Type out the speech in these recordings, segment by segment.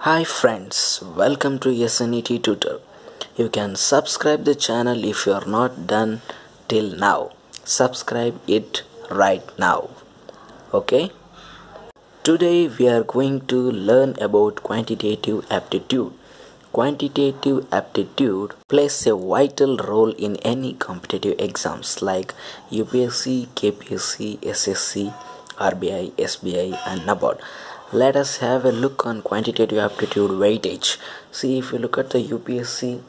Hi friends, welcome to SNET Tutor. You can subscribe the channel if you are not done till now. Subscribe it right now. Okay? Today we are going to learn about quantitative aptitude. Quantitative aptitude plays a vital role in any competitive exams like UPSC, KPSC, SSC, RBI, SBI and NABARD. Let us have a look on quantitative aptitude weightage. See, if you look at the UPSC,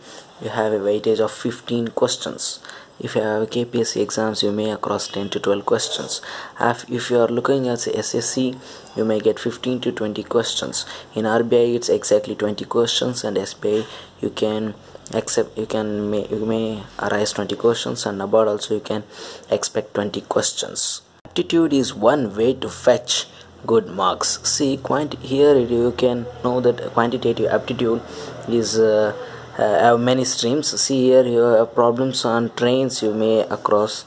you have a weightage of 15 questions. If you have KPSC exams, you may across 10 to 12 questions. If you are looking at SSC, you may get 15 to 20 questions. In RBI, it's exactly 20 questions, and SBI you may arise 20 questions, and NABARD also you can expect 20 questions. Aptitude is one way to fetch good marks. See, here you can know that quantitative aptitude is have many streams. See, here you have problems on trains, you may across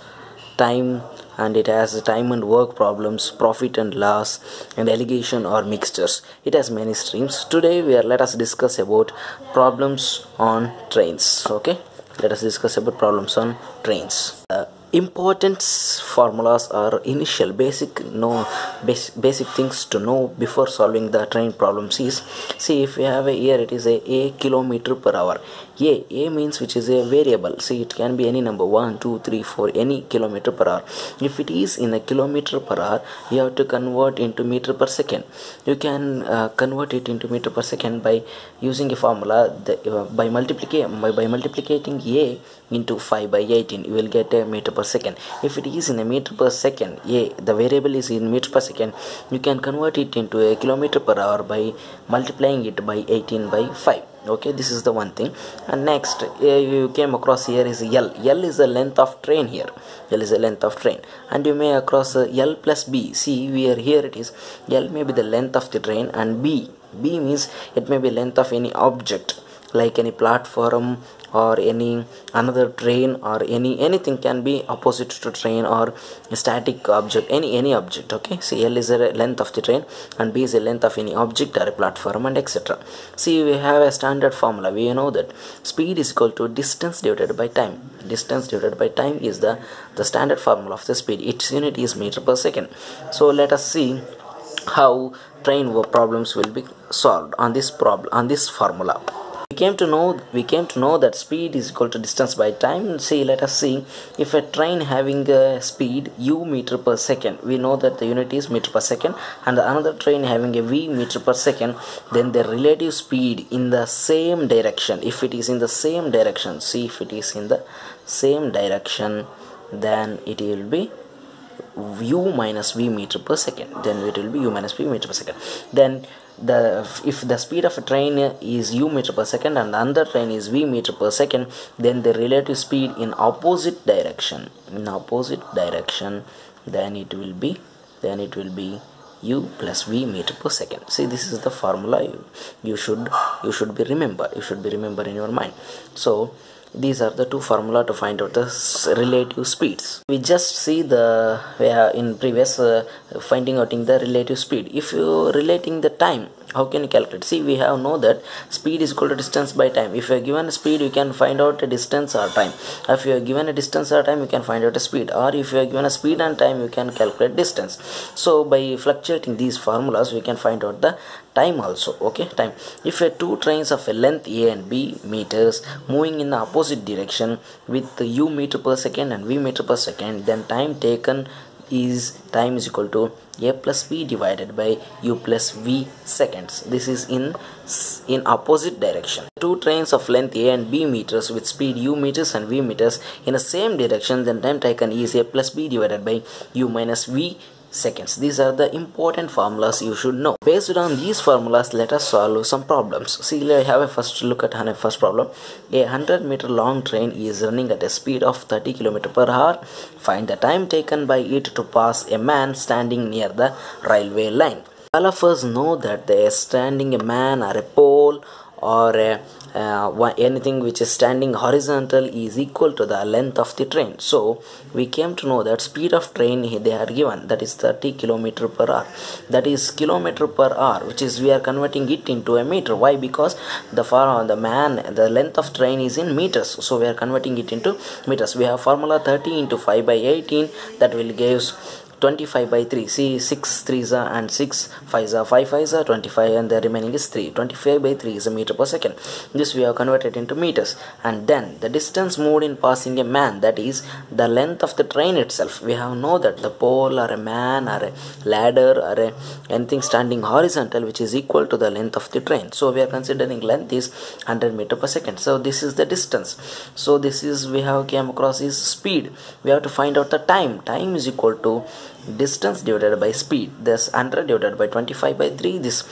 time, and it has time and work problems, profit and loss, and allegation or mixtures. It has many streams. Today let us discuss about problems on trains. Okay, let us discuss about problems on trains. Important formulas are initial basic things to know before solving the train problems is, see, if we have here it is a kilometer per hour. A means which is a variable. See, it can be any number 1 2 3 4, any kilometer per hour. If it is in a kilometer per hour, you have to convert into meter per second. You can convert it into meter per second by using a formula by multiplicating a into 5 by 18. You will get a meter per second. If it is in a meter per second, the variable is in meter per second, you can convert it into a kilometer per hour by multiplying it by 18 by 5. Okay, this is the one thing. And next, you came across here is L is the length of train. Here L is the length of train, and you may across L plus B. See, here it is L may be the length of the train, and B means it may be length of any object like any platform or any another train, or anything can be opposite to train or static object, any object. Okay, see, L is the length of the train and B is the length of any object or a platform, and etc. See, we have a standard formula. We know that speed is equal to distance divided by time. Distance divided by time is the standard formula of the speed. Its unit is meter per second. So let us see how train problems will be solved on this formula. We came to know that speed is equal to distance by time. See, let us see, if a train having a speed u meter per second, we know that the unit is meter per second, and another train having a v meter per second, then the relative speed in the same direction, if it is in the same direction, see, if it is in the same direction, then it will be u minus v meter per second. Then it will be u minus v meter per second. Then if the speed of a train is u meter per second and the other train is v meter per second, then the relative speed in opposite direction, then it will be u plus v meter per second. See, this is the formula you should remember in your mind. So these are the two formula to find out the relative speeds. We just see in previous finding out in the relative speed. If you relating the time, how can you calculate? See, we have know that speed is equal to distance by time. If you are given a speed, you can find out a distance or time. If you are given a distance or time, you can find out a speed. Or if you are given a speed and time, you can calculate distance. So by fluctuating these formulas, we can find out the time also. Okay, time. If two trains of a length a and b meters moving in the opposite direction with u meter per second and v meter per second, then time taken is equal to a plus b divided by u plus v seconds. This is in opposite direction. Two trains of length a and b meters with speed u meters and v meters in the same direction, then time taken is a plus b divided by u minus v seconds. These are the important formulas you should know. Based on these formulas, let us solve some problems. See, let's have a first look at a first problem. A 100-meter long train is running at a speed of 30 km per hour. Find the time taken by it to pass a man standing near the railway line. All of us know that there is standing a man or a pole or anything which is standing horizontal is equal to the length of the train. So we came to know that speed of train they are given, that is 30 kilometer per hour. That is kilometer per hour, which is we are converting it into a meter. Why? Because the length of train is in meters, so we are converting it into meters. We have formula 30 into 5 by 18, that will gives 25 by 3. See, 6 3s are and 6 5s are 5 5s are 25, and the remaining is 3. 25 by 3 is a meter per second. This we have converted into meters. And then the distance moved in passing a man, that is the length of the train itself. We have know that the pole or a man or a ladder or anything standing horizontal which is equal to the length of the train. So we are considering length is 100 meter per second. So this is the distance. So this is we have came across is speed. We have to find out the time. Time is equal to distance divided by speed. This 100 divided by 25 by 3. This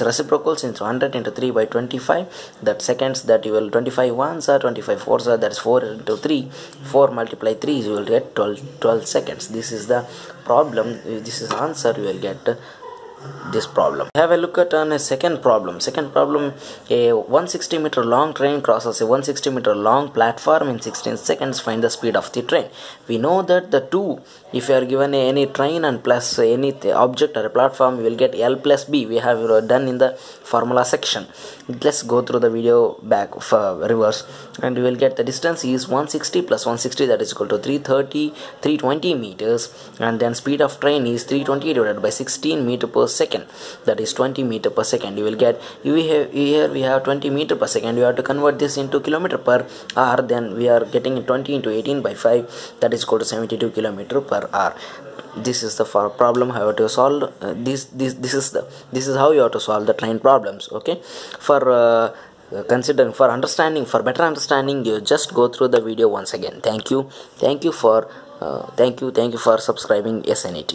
reciprocals into 100 into 3 by 25. That seconds, that you will 25 ones are 25 fours are, that's 4 into 3. 4 multiply 3, you will get 12 seconds. This is the problem. This is answer. You will get this problem. Have a look at on a second problem. A 160 meter long train crosses a 160 meter long platform in 16 seconds. Find the speed of the train. We know that the two, if you are given any train and plus any object or a platform, you will get L plus B. We have done in the formula section. Let's go through the video back for reverse, and we will get the distance is 160 plus 160, that is equal to 320 meters, and then speed of train is 320 divided by 16 meter per second, that is 20 meter per second. You will get, here we have 20 meter per second. You have to convert this into kilometer per hour. Then we are getting 20 into 18 by 5, that is equal to 72 kilometer per hour. This is the problem how to solve. This is how you have to solve the train problems. Okay, for better understanding, you just go through the video once again. Thank you for subscribing SNET.